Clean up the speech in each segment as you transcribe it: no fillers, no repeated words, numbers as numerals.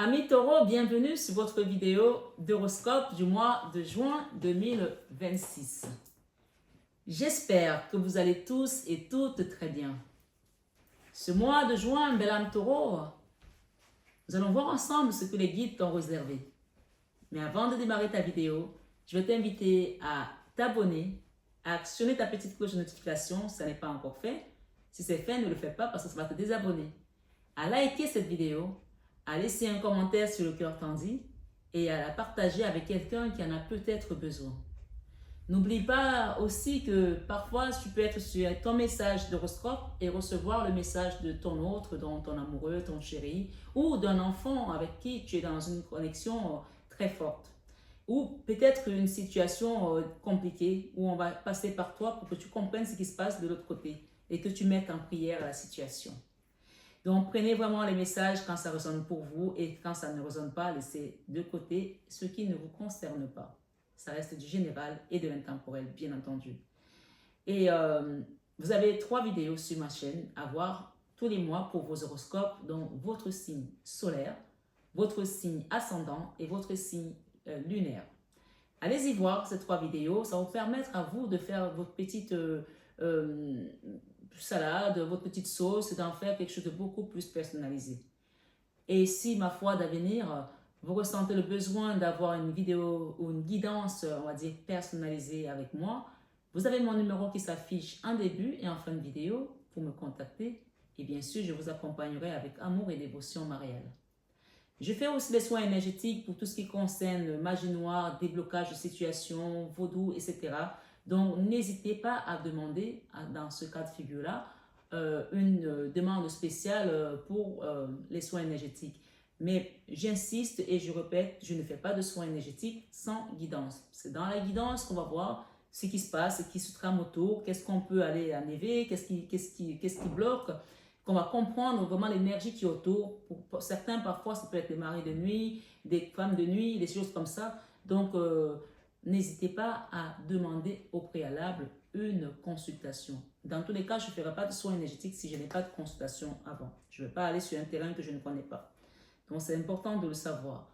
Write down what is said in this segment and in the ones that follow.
Amis taureaux, bienvenue sur votre vidéo d'horoscope du mois de juin 2026. J'espère que vous allez tous et toutes très bien. Ce mois de juin, bel âme taureau, nous allons voir ensemble ce que les guides t'ont réservé. Mais avant de démarrer ta vidéo, je vais t'inviter à t'abonner, à actionner ta petite cloche de notification si ça n'est pas encore fait. Si c'est fait, ne le fais pas parce que ça va te désabonner. À liker cette vidéo, à laisser un commentaire sur le cœur tendu et à la partager avec quelqu'un qui en a peut-être besoin. N'oublie pas aussi que parfois tu peux être sur ton message d'horoscope et recevoir le message de ton autre, dont ton amoureux, ton chéri, ou d'un enfant avec qui tu es dans une connexion très forte. Ou peut-être une situation compliquée où on va passer par toi pour que tu comprennes ce qui se passe de l'autre côté et que tu mettes en prière la situation. Donc, prenez vraiment les messages quand ça résonne pour vous et quand ça ne résonne pas, laissez de côté ce qui ne vous concerne pas. Ça reste du général et de l'intemporel, bien entendu. Et vous avez 3 vidéos sur ma chaîne à voir tous les mois pour vos horoscopes, donc votre signe solaire, votre signe ascendant et votre signe lunaire. Allez-y voir ces 3 vidéos, ça va vous permettre à vous de faire votre petite salade, votre petite sauce et d'en faire quelque chose de beaucoup plus personnalisé. Et si, ma foi d'avenir, vous ressentez le besoin d'avoir une vidéo ou une guidance, on va dire, personnalisée avec moi, vous avez mon numéro qui s'affiche en début et en fin de vidéo pour me contacter. Et bien sûr, je vous accompagnerai avec amour et dévotion mariale. Je fais aussi des soins énergétiques pour tout ce qui concerne magie noire, déblocage de situation, vaudou, etc. Donc, n'hésitez pas à demander, dans ce cas de figure-là, une demande spéciale pour les soins énergétiques. Mais j'insiste et je répète, je ne fais pas de soins énergétiques sans guidance. C'est dans la guidance qu'on va voir ce qui se passe, ce qui se trame autour, qu'est-ce qu'on peut aller enlever, qu'est-ce qui bloque, qu'on va comprendre vraiment l'énergie qui est autour. Pour certains, parfois, ça peut être des maris de nuit, des femmes de nuit, des choses comme ça. Donc, n'hésitez pas à demander au préalable une consultation. Dans tous les cas, je ne ferai pas de soins énergétiques si je n'ai pas de consultation avant. Je ne vais pas aller sur un terrain que je ne connais pas. Donc, c'est important de le savoir.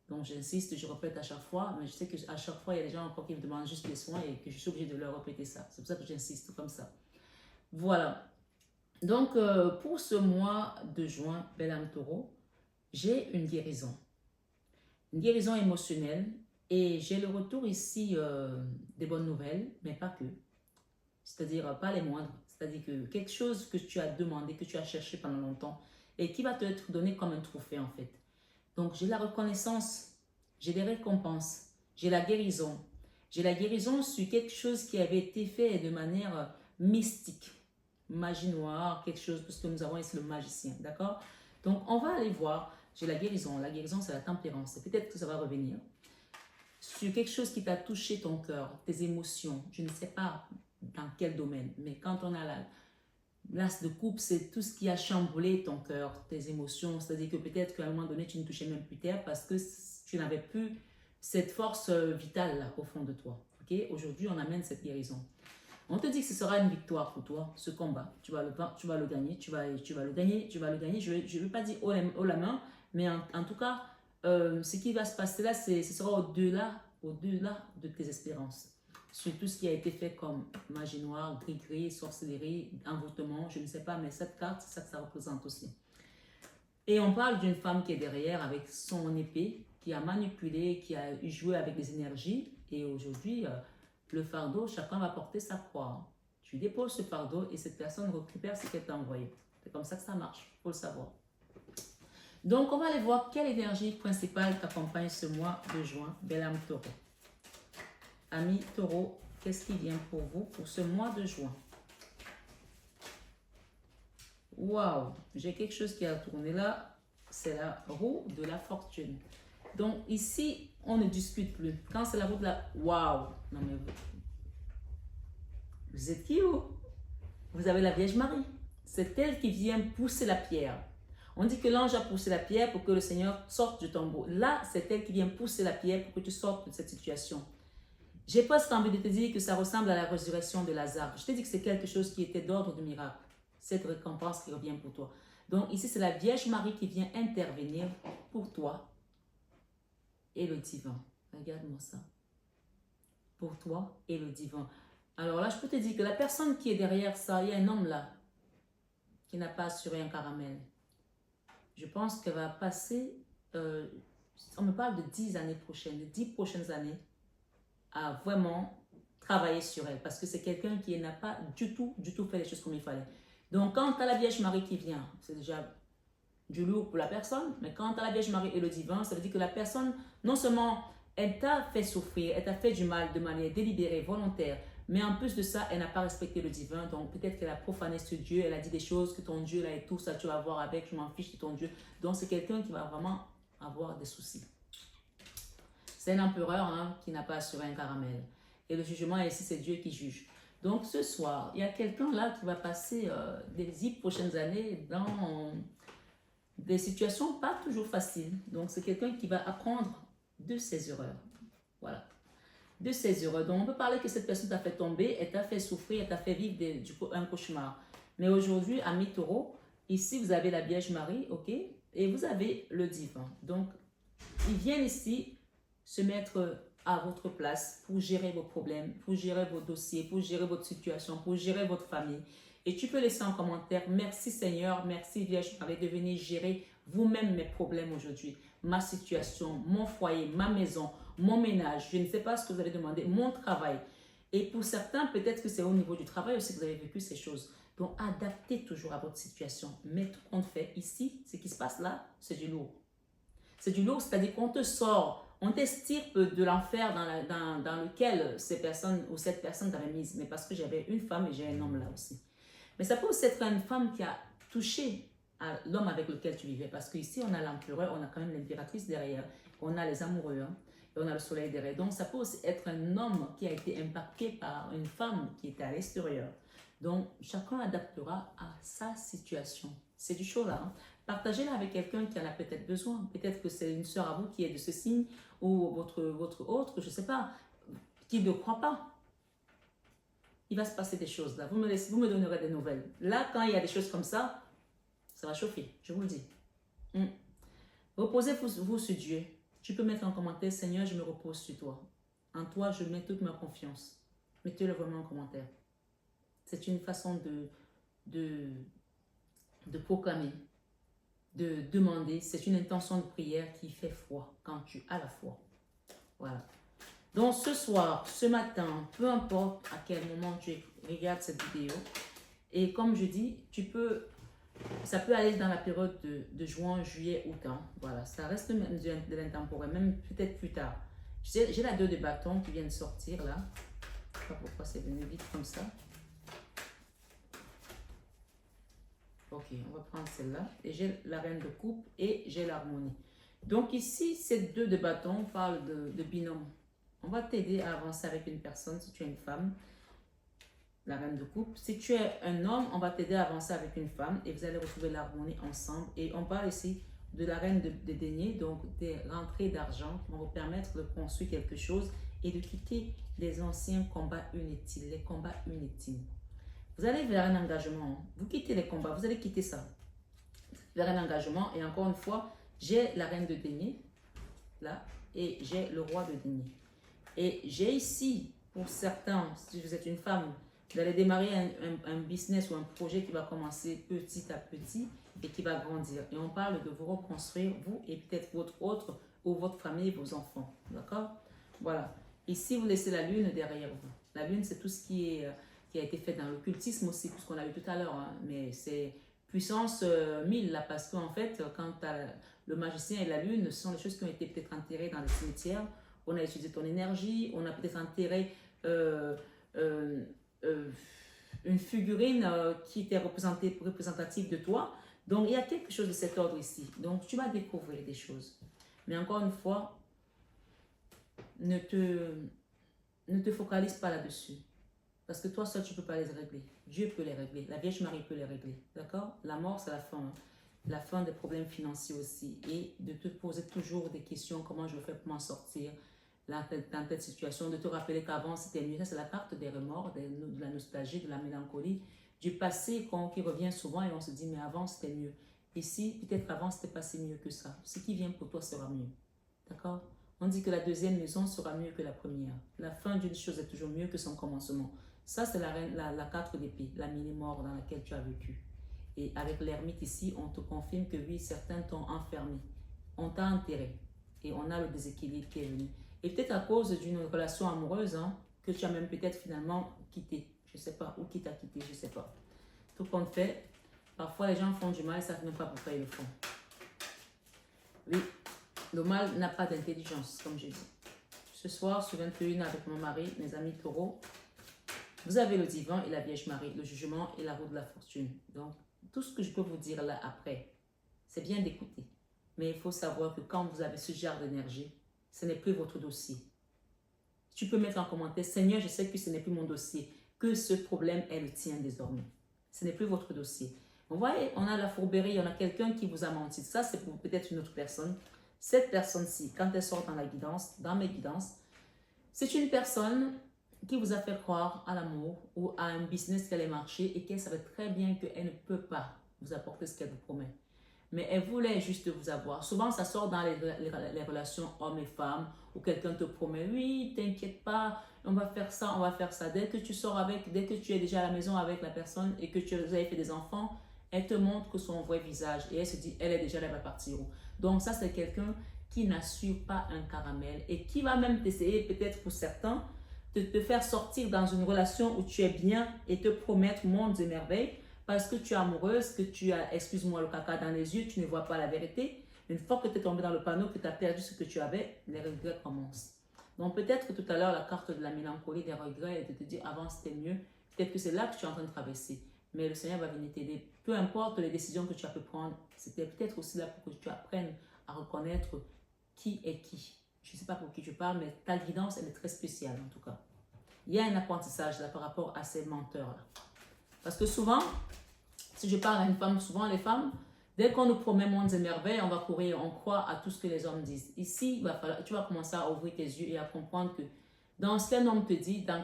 Donc, j'insiste, je répète à chaque fois, mais je sais qu'à chaque fois, il y a des gens encore qui me demandent juste les soins et que je suis obligée de leur répéter ça. C'est pour ça que j'insiste comme ça. Voilà. Donc, pour ce mois de juin, bel âme taureau, j'ai une guérison. Une guérison émotionnelle. Et j'ai le retour ici des bonnes nouvelles, mais pas que. C'est-à-dire pas les moindres. C'est-à-dire que quelque chose que tu as demandé, que tu as cherché pendant longtemps et qui va te être donné comme un trophée en fait. Donc j'ai la reconnaissance, j'ai des récompenses, j'ai la guérison. J'ai la guérison sur quelque chose qui avait été fait de manière mystique. Magie noire, quelque chose, parce que nous avons ici le magicien, d'accord? Donc on va aller voir, j'ai la guérison. La guérison c'est la tempérance. Peut-être que ça va revenir. Sur quelque chose qui t'a touché ton cœur, tes émotions, je ne sais pas dans quel domaine, mais quand on a l'as de coupe, c'est tout ce qui a chamboulé ton cœur, tes émotions, c'est-à-dire que peut-être qu'à un moment donné, tu ne touchais même plus terre parce que tu n'avais plus cette force vitale là, au fond de toi. Okay? Aujourd'hui, on amène cette guérison. On te dit que ce sera une victoire pour toi, ce combat. Tu vas le gagner, tu vas le gagner, tu vas le gagner. Je ne veux pas dire haut la main, mais en tout cas, ce qui va se passer là, ce sera au-delà de tes espérances. Sur tout ce qui a été fait comme magie noire, gris-gris, sorcellerie, envoûtement, je ne sais pas, mais cette carte, c'est ça que ça représente aussi. Et on parle d'une femme qui est derrière avec son épée, qui a manipulé, qui a joué avec les énergies. Et aujourd'hui, le fardeau, chacun va porter sa croix. Tu déposes ce fardeau et cette personne récupère ce qu'elle t'a envoyé. C'est comme ça que ça marche, il faut le savoir. Donc, on va aller voir quelle énergie principale t'accompagne ce mois de juin, bel âme taureau. Amis taureau, qu'est-ce qui vient pour vous pour ce mois de juin? Waouh, j'ai quelque chose qui a tourné là, c'est la roue de la fortune. Donc, ici, on ne discute plus. Quand c'est la roue de la... Waouh, non mais vous êtes qui vous? Vous avez la Vierge Marie. C'est elle qui vient pousser la pierre. On dit que l'ange a poussé la pierre pour que le Seigneur sorte du tombeau. Là, c'est elle qui vient pousser la pierre pour que tu sortes de cette situation. J'ai presque envie de te dire que ça ressemble à la résurrection de Lazare. Je te dis que c'est quelque chose qui était d'ordre de miracle. Cette récompense qui revient pour toi. Donc ici, c'est la Vierge Marie qui vient intervenir pour pour toi et le divin. Regarde-moi ça. Pour toi et le divin. Alors là, je peux te dire que la personne qui est derrière ça, il y a un homme là qui n'a pas assuré un caramel. Je pense qu'elle va passer, on me parle de 10 années prochaines, de 10 prochaines années à vraiment travailler sur elle parce que c'est quelqu'un qui n'a pas du tout fait les choses comme il fallait. Donc quand tu as la Vierge Marie qui vient, c'est déjà du lourd pour la personne, mais quand tu as la Vierge Marie et le divin, ça veut dire que la personne, non seulement elle t'a fait souffrir, elle t'a fait du mal de manière délibérée, volontaire, mais en plus de ça, elle n'a pas respecté le divin, donc peut-être qu'elle a profané ce Dieu, elle a dit des choses que ton Dieu là et tout ça, tu vas voir avec, je m'en fiche de ton Dieu. Donc c'est quelqu'un qui va vraiment avoir des soucis. C'est un empereur hein, qui n'a pas assuré un caramel. Et le jugement ici, c'est Dieu qui juge. Donc ce soir, il y a quelqu'un là qui va passer des 10 prochaines années dans des situations pas toujours faciles. Donc c'est quelqu'un qui va apprendre de ses erreurs. Voilà. De ses erreurs. Donc on peut parler que cette personne t'a fait tomber, elle t'a fait souffrir, elle t'a fait vivre un cauchemar. Mais aujourd'hui, amis taureaux, ici vous avez la Vierge Marie, ok? Et vous avez le divin. Donc ils viennent ici se mettre à votre place pour gérer vos problèmes, pour gérer vos dossiers, pour gérer votre situation, pour gérer votre famille. Et tu peux laisser en commentaire, merci Seigneur, merci Vierge Marie de venir gérer vous-même mes problèmes aujourd'hui, ma situation, mon foyer, ma maison, mon ménage, je ne sais pas ce que vous allez demander, mon travail. Et pour certains, peut-être que c'est au niveau du travail aussi que vous avez vécu ces choses. Donc, adaptez toujours à votre situation. Mais tout compte fait, ici, ce qui se passe là, c'est du lourd. C'est du lourd, c'est-à-dire qu'on te sort, on t'estirpe de l'enfer dans lequel ces personnes ou cette personne t'avait mise. Mais parce que j'avais une femme et j'ai un homme là aussi. Mais ça peut aussi être une femme qui a touché à l'homme avec lequel tu vivais. Parce qu'ici, on a l'empereur, on a quand même l'impératrice derrière. On a les amoureux, hein, et on a le soleil derrière. Donc, ça peut aussi être un homme qui a été impacté par une femme qui était à l'extérieur. Donc, chacun adaptera à sa situation. C'est du chaud là. Hein. Partagez-la avec quelqu'un qui en a peut-être besoin. Peut-être que c'est une soeur à vous qui est de ce signe ou votre autre, je ne sais pas, qui ne croit pas. Il va se passer des choses là. Vous me donnerez des nouvelles. Là, quand il y a des choses comme ça va chauffer, je vous le dis. Reposez-vous sur Dieu. Tu peux mettre en commentaire, Seigneur, je me repose sur toi. En toi, je mets toute ma confiance. Mettez-le vraiment en commentaire. C'est une façon de proclamer, de demander. C'est une intention de prière qui fait foi quand tu as la foi. Voilà. Donc ce soir, ce matin, peu importe à quel moment tu regardes cette vidéo, et comme je dis, ça peut aller dans la période de juin, juillet, août. Hein. Voilà, ça reste même de l'intemporel, même peut-être plus tard. J'ai la 2 de bâton qui vient de sortir là. Je ne sais pas pourquoi c'est venu vite comme ça. Ok, on va prendre celle-là. Et j'ai la reine de coupe et j'ai l'harmonie. Donc ici, ces 2 de bâton parlent de binôme. On va t'aider à avancer avec une personne si tu es une femme. La reine de coupe. Si tu es un homme, on va t'aider à avancer avec une femme et vous allez retrouver l'harmonie ensemble. Et on parle ici de la reine de denier, donc des rentrées d'argent qui vont vous permettre de construire quelque chose et de quitter les anciens combats inutiles, les combats inutiles. Vous allez vers un engagement. Vous quittez les combats, vous allez quitter ça. Vers un engagement. Et encore une fois, j'ai la reine de denier, là, et j'ai le roi de denier. Et j'ai ici, pour certains, si vous êtes une femme, vous allez démarrer un business ou un projet qui va commencer petit à petit et qui va grandir. Et on parle de vous reconstruire, vous et peut-être votre autre ou votre famille, vos enfants. D'accord? Voilà. Ici, vous laissez la lune derrière vous. La lune, c'est tout ce qui a été fait dans l'occultisme aussi, tout ce qu'on a vu tout à l'heure. Hein. Mais c'est puissance 1000 là, parce qu'en fait, quand le magicien et la lune, ce sont les choses qui ont été peut-être enterrées dans le cimetière. On a utilisé ton énergie, on a peut-être enterré une figurine qui était représentative de toi. Donc, il y a quelque chose de cet ordre ici. Donc, tu vas découvrir des choses. Mais encore une fois, ne te focalise pas là-dessus. Parce que toi seul, tu ne peux pas les régler. Dieu peut les régler. La Vierge Marie peut les régler. D'accord? La mort, c'est la fin. Hein. La fin des problèmes financiers aussi. Et de te poser toujours des questions. Comment je fais pour m'en sortir dans telle situation? De te rappeler qu'avant, c'était mieux. Ça, c'est la carte des remords, de la nostalgie, de la mélancolie, du passé qui revient souvent. Et on se dit, mais avant, c'était mieux. Ici, peut-être avant, c'était pas si mieux que ça. Ce qui vient pour toi sera mieux. D'accord? On dit que la deuxième maison sera mieux que la première. La fin d'une chose est toujours mieux que son commencement. Ça, c'est la 4 d'épée, la mini-mort dans laquelle tu as vécu. Et avec l'ermite ici, on te confirme que oui, certains t'ont enfermé. On t'a enterré. Et on a le déséquilibre qui est venu. Et peut-être à cause d'une relation amoureuse, hein, que tu as même peut-être finalement quitté. Je ne sais pas. Ou qui t'a quitté, je ne sais pas. Tout compte fait, parfois les gens font du mal et ne savent même pas pourquoi ils le font. Oui, le mal n'a pas d'intelligence, comme j'ai dit. Ce soir, sur 21 avec mon mari, mes amis taureaux, vous avez le divan et la Vierge Marie, le jugement et la roue de la fortune. Donc, tout ce que je peux vous dire là après, c'est bien d'écouter. Mais il faut savoir que quand vous avez ce genre d'énergie, ce n'est plus votre dossier. Tu peux mettre en commentaire, Seigneur, je sais que ce n'est plus mon dossier, que ce problème est le tien désormais. Ce n'est plus votre dossier. Vous voyez, on a la fourberie, on a quelqu'un qui vous a menti. Ça, c'est pour peut-être une autre personne. Cette personne-ci, quand elle sort dans la guidance, dans mes guidances, c'est une personne qui vous a fait croire à l'amour ou à un business qui allait marcher et qu'elle savait très bien qu'elle ne peut pas vous apporter ce qu'elle vous promet. Mais elle voulait juste vous avoir. Souvent, ça sort dans les relations hommes et femmes où quelqu'un te promet, oui, t'inquiète pas, on va faire ça, on va faire ça. Dès que tu sors avec, dès que tu es déjà à la maison avec la personne et que tu as fait des enfants, elle te montre que son vrai visage et elle se dit, elle est déjà là, elle va partir où. Donc ça, c'est quelqu'un qui n'assure pas un caramel et qui va même t'essayer, peut-être pour certains, de te faire sortir dans une relation où tu es bien et te promettre mondes et merveilles parce que tu es amoureuse, que tu as, excuse-moi, le caca dans les yeux, tu ne vois pas la vérité. Une fois que tu es tombé dans le panneau, que tu as perdu ce que tu avais, les regrets commencent. Donc peut-être que tout à l'heure, la carte de la mélancolie, des regrets, et de te dire avant c'était mieux, peut-être que c'est là que tu es en train de traverser. Mais le Seigneur va venir t'aider. Peu importe les décisions que tu as pu prendre, c'était peut-être aussi là pour que tu apprennes à reconnaître qui est qui. Je ne sais pas pour qui tu parles, mais ta guidance, elle est très spéciale en tout cas. Il y a un apprentissage là par rapport à ces menteurs-là. Parce que souvent, si je parle à une femme, souvent les femmes, dès qu'on nous promet mondes et merveilles, on va courir, on croit à tout ce que les hommes disent. Ici, tu vas commencer à ouvrir tes yeux et à comprendre que dans ce qu'un homme te dit, dans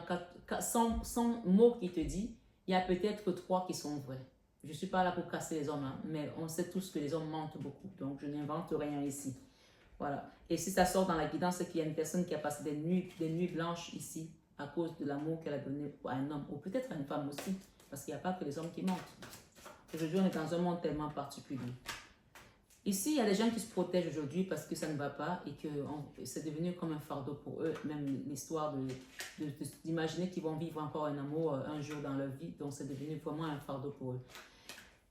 100 mots qu'il te dit, il y a peut-être que 3 qui sont vrais. Je ne suis pas là pour casser les hommes, hein, mais on sait tous que les hommes mentent beaucoup. Donc, je n'invente rien ici. Voilà. Et si ça sort dans la guidance, c'est qu'il y a une personne qui a passé des nuits blanches ici à cause de l'amour qu'elle a donné à un homme, ou peut-être à une femme aussi, parce qu'il n'y a pas que les hommes qui mentent. Aujourd'hui, on est dans un monde tellement particulier. Ici, il y a des gens qui se protègent aujourd'hui parce que ça ne va pas et que c'est devenu comme un fardeau pour eux, même l'histoire d'imaginer qu'ils vont vivre encore un amour un jour dans leur vie, donc c'est devenu vraiment un fardeau pour eux.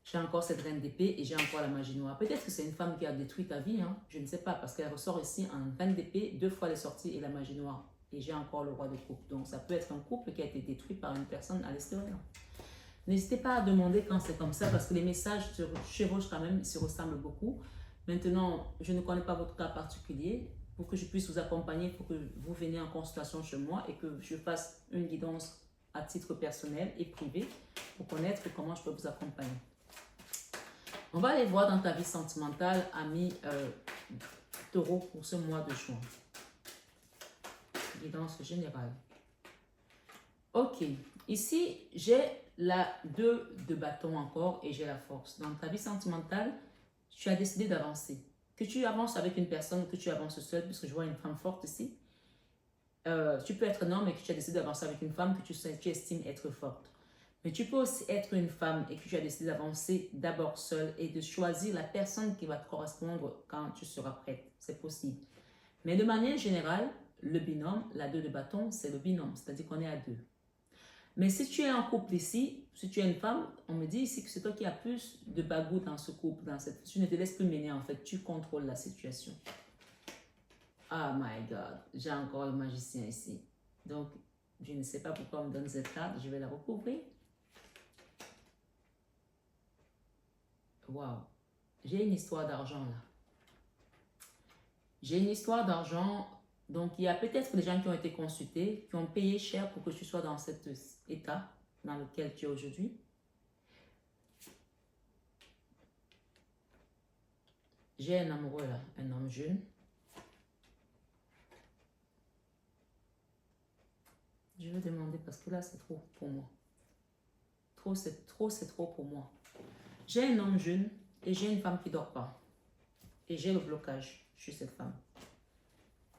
J'ai encore cette reine d'épée et j'ai encore la magie noire. Peut-être que c'est une femme qui a détruit ta vie, hein? Je ne sais pas, parce qu'elle ressort ici en reine d'épée, 2 fois les sorties et la magie noire. Et j'ai encore le roi de coupe. Donc ça peut être un couple qui a été détruit par une personne à l'extérieur. N'hésitez pas à demander quand c'est comme ça, parce que les messages se chevauchent quand même, ils se ressemblent beaucoup. Maintenant, je ne connais pas votre cas particulier. Pour que je puisse vous accompagner, il faut que vous veniez en consultation chez moi et que je fasse une guidance à titre personnel et privé pour connaître comment je peux vous accompagner. On va aller voir dans ta vie sentimentale, ami taureau, pour ce mois de juin. Guidance générale. Ok, ici, j'ai la 2 de bâton encore et j'ai la force. Dans ta vie sentimentale, tu as décidé d'avancer. Que tu avances avec une personne ou que tu avances seul, puisque je vois une femme forte ici. Tu peux être un homme et que tu as décidé d'avancer avec une femme que tu estimes être forte. Mais tu peux aussi être une femme et que tu as décidé d'avancer d'abord seule et de choisir la personne qui va te correspondre quand tu seras prête. C'est possible. Mais de manière générale, le binôme, la 2 de bâton, c'est le binôme, c'est-à-dire qu'on est à 2. Mais si tu es en couple ici, si tu es une femme, on me dit ici que c'est toi qui as plus de bagou dans ce couple, tu ne te laisses plus mener en fait, tu contrôles la situation. Oh my God, j'ai encore le magicien ici. Donc, je ne sais pas pourquoi on me donne cette carte, je vais la recouvrir. Wow, j'ai une histoire d'argent là. J'ai une histoire d'argent, donc il y a peut-être des gens qui ont été consultés, qui ont payé cher pour que tu sois dans cet état dans lequel tu es aujourd'hui. J'ai un amoureux là, un homme jeune. Je vais demander parce que là c'est trop pour moi. C'est trop pour moi. J'ai un homme jeune Et j'ai une femme qui ne dort pas. Et j'ai le blocage chez cette femme.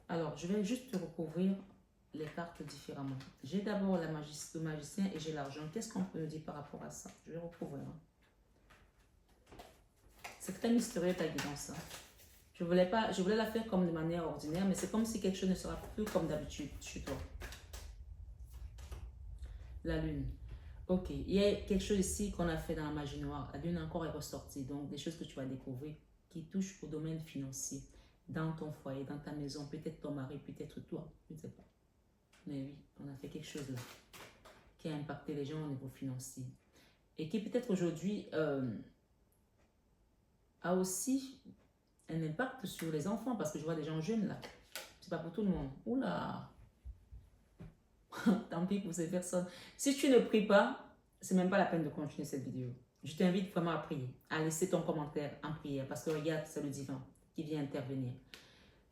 Alors, je vais juste te recouvrir les cartes différemment. J'ai d'abord le magicien et j'ai l'argent. Qu'est-ce qu'on peut nous dire par rapport à ça? Je vais recouvrir. C'est très mystérieux ta guidance. Je voulais la faire comme de manière ordinaire, mais c'est comme si quelque chose ne sera plus comme d'habitude chez toi. La lune. Ok, il y a quelque chose ici qu'on a fait dans la magie noire. La lune encore est ressortie. Donc, des choses que tu vas découvrir qui touchent au domaine financier. Dans ton foyer, dans ta maison, peut-être ton mari, peut-être toi. Je ne sais pas. Mais oui, on a fait quelque chose là qui a impacté les gens au niveau financier. Et qui peut-être aujourd'hui a aussi un impact sur les enfants. Parce que je vois des gens jeunes là. C'est pas pour tout le monde. Oula! Tant pis pour ces personnes. Si tu ne pries pas, c'est même pas la peine de continuer cette vidéo. Je t'invite vraiment à prier, à laisser ton commentaire en prière, parce que regarde, c'est le divin qui vient intervenir.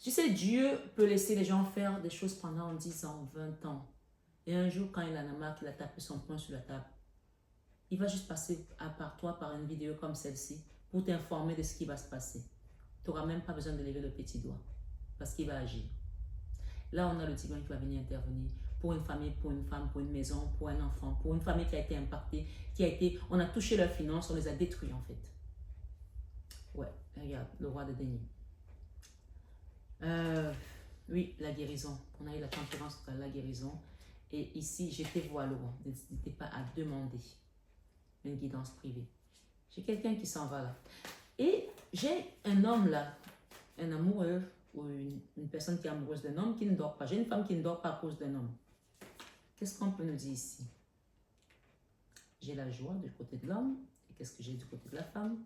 Tu sais, Dieu peut laisser les gens faire des choses pendant 10 ans, 20 ans. Et un jour, quand il en a marre, qu'il a tapé son poing sur la table, il va juste passer par toi par une vidéo comme celle-ci pour t'informer de ce qui va se passer. Tu n'auras même pas besoin de lever le petit doigt, parce qu'il va agir. Là, on a le divin qui va venir intervenir pour une famille, pour une femme, pour une maison, pour un enfant, pour une famille qui a été impactée, on a touché leurs finances, on les a détruits en fait. Ouais, regarde, le roi de denier. Oui, la guérison. On a eu la tempérance, la guérison. Et ici, j'étais voilé. N'hésitez pas à demander une guidance privée. J'ai quelqu'un qui s'en va là. Et j'ai un homme là, un amoureux, ou une personne qui est amoureuse d'un homme qui ne dort pas. J'ai une femme qui ne dort pas à cause d'un homme. Qu'est-ce qu'on peut nous dire ici? J'ai la joie du côté de l'homme. Et qu'est-ce que j'ai du côté de la femme?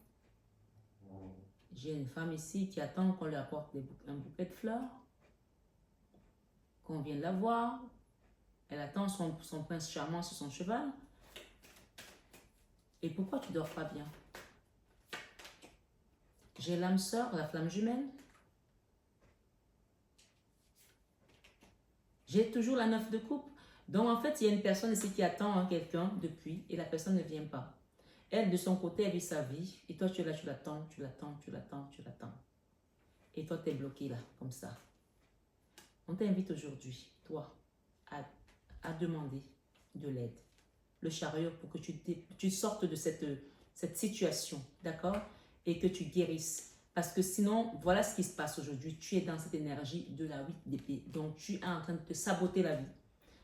J'ai une femme ici qui attend qu'on lui apporte un bouquet de fleurs, qu'on vienne la voir. Elle attend son prince charmant sur son cheval. Et pourquoi tu ne dors pas bien? J'ai l'âme sœur, la flamme jumelle. J'ai toujours la 9 de coupe. Donc, en fait, il y a une personne ici qui attend quelqu'un depuis et la personne ne vient pas. Elle, de son côté, elle vit sa vie. Et toi, tu es là, tu l'attends, tu l'attends, tu l'attends, tu l'attends. Et toi, tu es bloqué là, comme ça. On t'invite aujourd'hui, toi, à demander de l'aide. Le chariot pour que tu sortes de cette situation, d'accord? Et que tu guérisses. Parce que sinon, voilà ce qui se passe aujourd'hui. Tu es dans cette énergie de la 8 d'épée. Donc, tu es en train de te saboter la vie,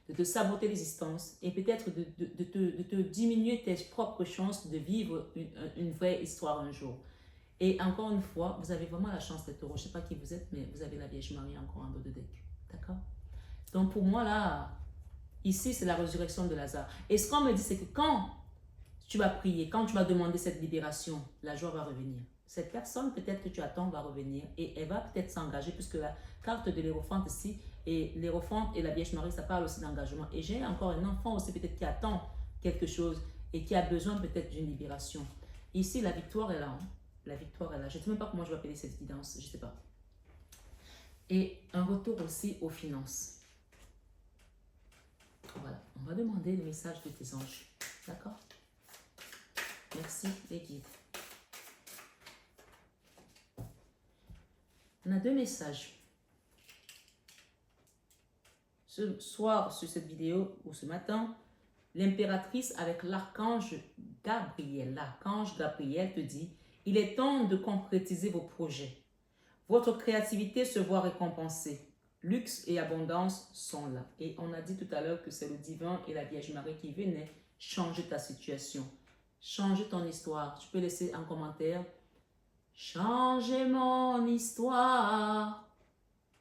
de te saboter l'existence et peut-être de te diminuer tes propres chances de vivre une vraie histoire un jour. Et encore une fois, vous avez vraiment la chance d'être heureux. Je ne sais pas qui vous êtes, mais vous avez la Vierge Marie encore en dos de deck. D'accord? Donc, pour moi, là, ici, c'est la résurrection de Lazare. Et ce qu'on me dit, c'est que quand tu vas prier, quand tu vas demander cette libération, la joie va revenir. Cette personne, peut-être que tu attends, va revenir et elle va peut-être s'engager puisque la carte de l'Hérophante ici, et l'Hérophante et la Vierge Marie, ça parle aussi d'engagement. Et j'ai encore un enfant aussi peut-être qui attend quelque chose et qui a besoin peut-être d'une libération. Ici, la victoire est là. Hein. La victoire est là. Je ne sais même pas comment je vais appeler cette guidance, je ne sais pas. Et un retour aussi aux finances. Voilà, on va demander le message de tes anges. D'accord? Merci les guides. On a deux messages. Ce soir, sur cette vidéo, ou ce matin, l'impératrice avec l'archange Gabriel. L'archange Gabriel te dit, il est temps de concrétiser vos projets. Votre créativité se voit récompensée. Luxe et abondance sont là. Et on a dit tout à l'heure que c'est le divin et la Vierge Marie qui venaient changer ta situation. Changer ton histoire. Tu peux laisser un commentaire. Changez mon histoire.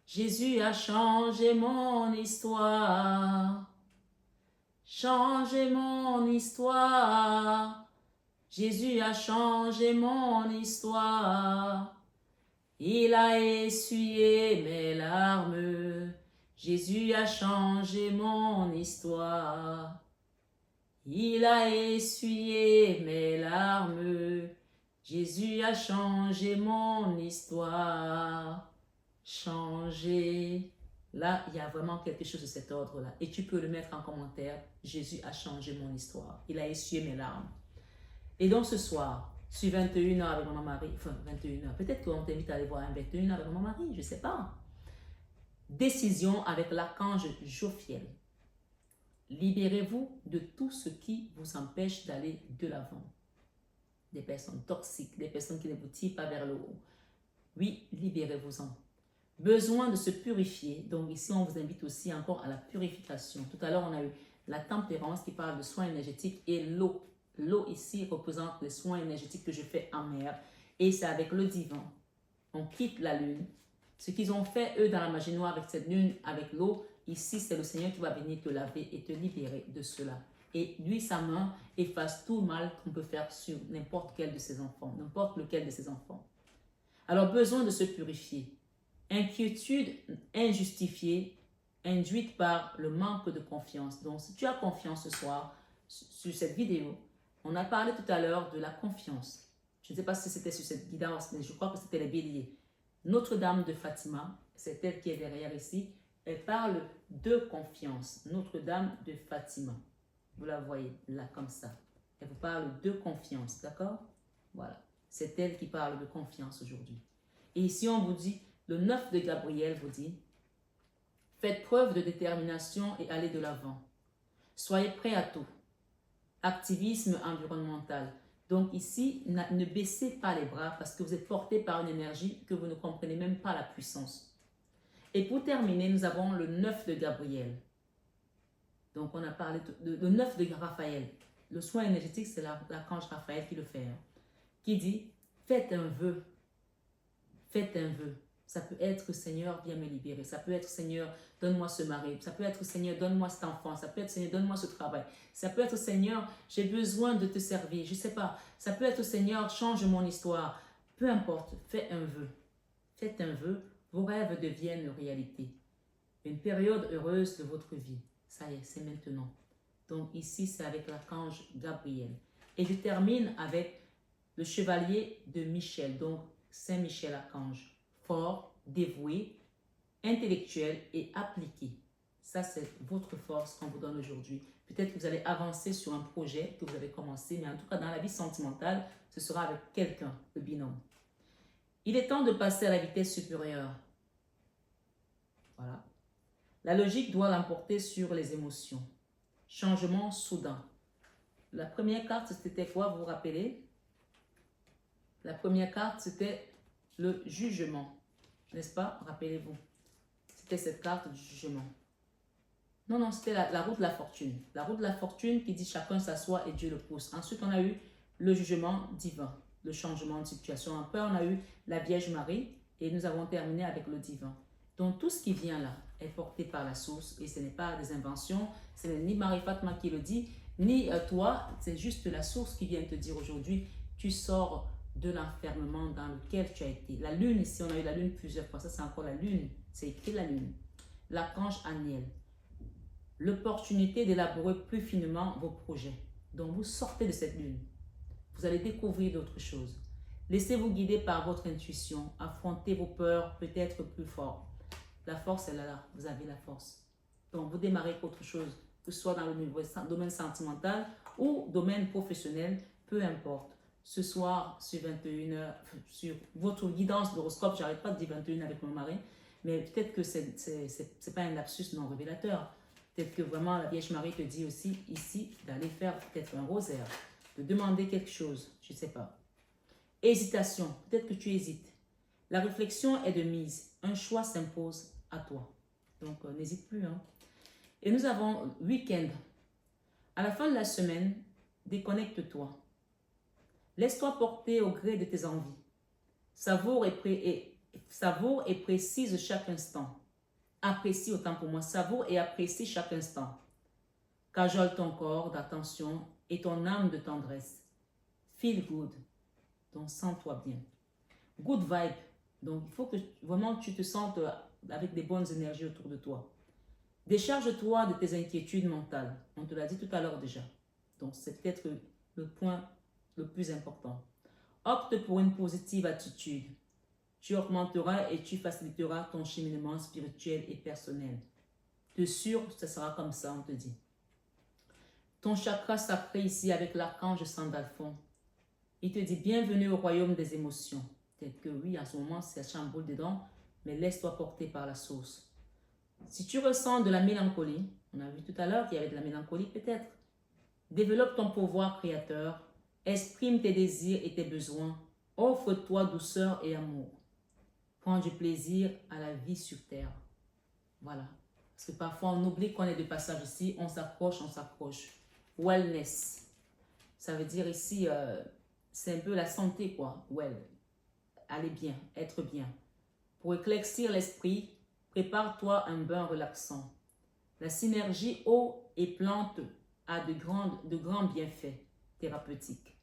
Jésus a changé mon histoire. Changez mon histoire. Jésus a changé mon histoire. Il a essuyé mes larmes. Jésus a changé mon histoire. Il a essuyé mes larmes. Jésus a changé mon histoire. Changer. Là, il y a vraiment quelque chose de cet ordre-là. Et tu peux le mettre en commentaire. Jésus a changé mon histoire. Il a essuyé mes larmes. Et donc ce soir, sur 21 heures avec mon mari, enfin 21 heures, peut-être qu'on t'invite à aller voir un 21 heures avec mon mari, je ne sais pas. Décision avec l'archange Jophiel. Libérez-vous de tout ce qui vous empêche d'aller de l'avant. Des personnes toxiques, des personnes qui ne vous tirent pas vers le haut. Oui, libérez-vous-en. Besoin de se purifier. Donc ici, on vous invite aussi encore à la purification. Tout à l'heure, on a eu la tempérance qui parle de soins énergétiques et l'eau. L'eau ici représente les soins énergétiques que je fais en mer. Et c'est avec le divin. On quitte la lune. Ce qu'ils ont fait, eux, dans la magie noire avec cette lune, avec l'eau, ici, c'est le Seigneur qui va venir te laver et te libérer de cela. Et lui, sa main efface tout le mal qu'on peut faire sur n'importe quel de ses enfants, n'importe lequel de ses enfants. Alors, besoin de se purifier. Inquiétude injustifiée, induite par le manque de confiance. Donc, si tu as confiance ce soir, sur cette vidéo, on a parlé tout à l'heure de la confiance. Je ne sais pas si c'était sur cette guidance, mais je crois que c'était les béliers. Notre-Dame de Fatima, c'est elle qui est derrière ici, elle parle de confiance. Notre-Dame de Fatima. Vous la voyez là comme ça. Elle vous parle de confiance, d'accord? Voilà. C'est elle qui parle de confiance aujourd'hui. Et ici, on vous dit, le 9 de Gabriel vous dit, faites preuve de détermination et allez de l'avant. Soyez prêts à tout. Activisme environnemental. Donc ici, ne baissez pas les bras parce que vous êtes porté par une énergie que vous ne comprenez même pas la puissance. Et pour terminer, nous avons le 9 de Gabriel. Donc on a parlé de le 9 de Raphaël. Le soin énergétique, c'est l'archange Raphaël qui le fait. Qui dit, faites un vœu. Faites un vœu. Ça peut être, Seigneur, viens me libérer. Ça peut être, Seigneur, donne-moi ce mari. Ça peut être, Seigneur, donne-moi cet enfant. Ça peut être, Seigneur, donne-moi ce travail. Ça peut être, Seigneur, j'ai besoin de te servir. Je ne sais pas. Ça peut être, Seigneur, change mon histoire. Peu importe, fais un vœu. Faites un vœu. Vos rêves deviennent réalité. Une période heureuse de votre vie. Ça y est, c'est maintenant. Donc ici, c'est avec l'archange Gabriel. Et je termine avec le chevalier de Michel. Donc, Saint-Michel archange. Fort, dévoué, intellectuel et appliqué. Ça, c'est votre force qu'on vous donne aujourd'hui. Peut-être que vous allez avancer sur un projet que vous avez commencé, mais en tout cas, dans la vie sentimentale, ce sera avec quelqu'un, le binôme. Il est temps de passer à la vitesse supérieure. Voilà. La logique doit l'emporter sur les émotions. Changement soudain. La première carte, c'était quoi, vous vous rappelez? La première carte, c'était le jugement. N'est-ce pas? Rappelez-vous. C'était cette carte du jugement. Non, non, c'était la roue de la fortune. La roue de la fortune qui dit chacun s'assoit et Dieu le pousse. Ensuite, on a eu le jugement divin, le changement de situation. Après, on a eu la Vierge Marie et nous avons terminé avec le divin. Donc, tout ce qui vient là est porté par la source et ce n'est pas des inventions. Ce n'est ni Marie-Fatma qui le dit, ni toi. C'est juste la source qui vient te dire aujourd'hui, tu sors de l'enfermement dans lequel tu as été. La lune, ici, on a eu la lune plusieurs fois. Ça, c'est encore la lune. C'est écrit la lune. L'archange Aniel. L'opportunité d'élaborer plus finement vos projets. Donc, vous sortez de cette lune. Vous allez découvrir d'autres choses. Laissez-vous guider par votre intuition. Affrontez vos peurs peut-être plus fort. La force, elle est là. Vous avez la force. Donc, vous démarrez autre chose, que ce soit dans le domaine sentimental ou domaine professionnel, peu importe. Ce soir, sur 21h, sur votre guidance d'horoscope, j'arrête pas de dire 21 avec mon mari, mais peut-être que c'est pas un lapsus non révélateur. Peut-être que vraiment la Vierge Marie te dit aussi ici d'aller faire peut-être un rosaire, de demander quelque chose, je ne sais pas. Hésitation, peut-être que tu hésites. La réflexion est de mise, un choix s'impose à toi. Donc n'hésite plus. Hein. Et nous avons week-end. À la fin de la semaine, déconnecte-toi. Laisse-toi porter au gré de tes envies. Savoure et précise chaque instant. Apprécie autant pour moi. Savoure et apprécie chaque instant. Cajole ton corps d'attention et ton âme de tendresse. Feel good. Donc, sens-toi bien. Good vibe. Donc, il faut que vraiment tu te sentes avec des bonnes énergies autour de toi. Décharge-toi de tes inquiétudes mentales. On te l'a dit tout à l'heure déjà. Donc, c'est peut-être le point le plus important. Opte pour une positive attitude. Tu augmenteras et tu faciliteras ton cheminement spirituel et personnel. De sûr, ce sera comme ça, on te dit. Ton chakra sacré ici avec l'archange Sandalphon. Il te dit bienvenue au royaume des émotions. Peut-être que oui, en ce moment, ça chamboule dedans, mais laisse-toi porter par la source. Si tu ressens de la mélancolie, on a vu tout à l'heure qu'il y avait de la mélancolie peut-être, développe ton pouvoir créateur, exprime tes désirs et tes besoins, offre-toi douceur et amour. Prends du plaisir à la vie sur terre. Voilà. Parce que parfois on oublie qu'on est de passage ici, on s'accroche, on s'accroche. Wellness. Ça veut dire ici, c'est un peu la santé quoi. Well. Aller bien, être bien. Pour éclaircir l'esprit, prépare-toi un bain relaxant. La synergie eau et plante a de grands bienfaits thérapeutiques.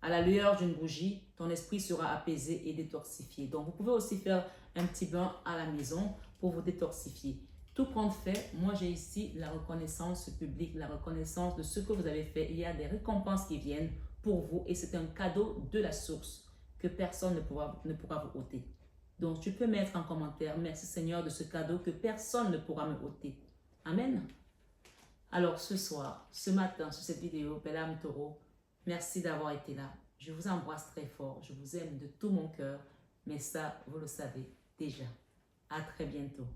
À la lueur d'une bougie, ton esprit sera apaisé et détoxifié. Donc, vous pouvez aussi faire un petit bain à la maison pour vous détoxifier. Tout compte fait, moi j'ai ici la reconnaissance publique, la reconnaissance de ce que vous avez fait. Il y a des récompenses qui viennent pour vous et c'est un cadeau de la source que personne ne pourra vous ôter. Donc, tu peux mettre en commentaire, merci Seigneur de ce cadeau que personne ne pourra me ôter. Amen. Alors, ce soir, ce matin, sur cette vidéo, Belle Âme Taureau, merci d'avoir été là. Je vous embrasse très fort. Je vous aime de tout mon cœur. Mais ça, vous le savez déjà. À très bientôt.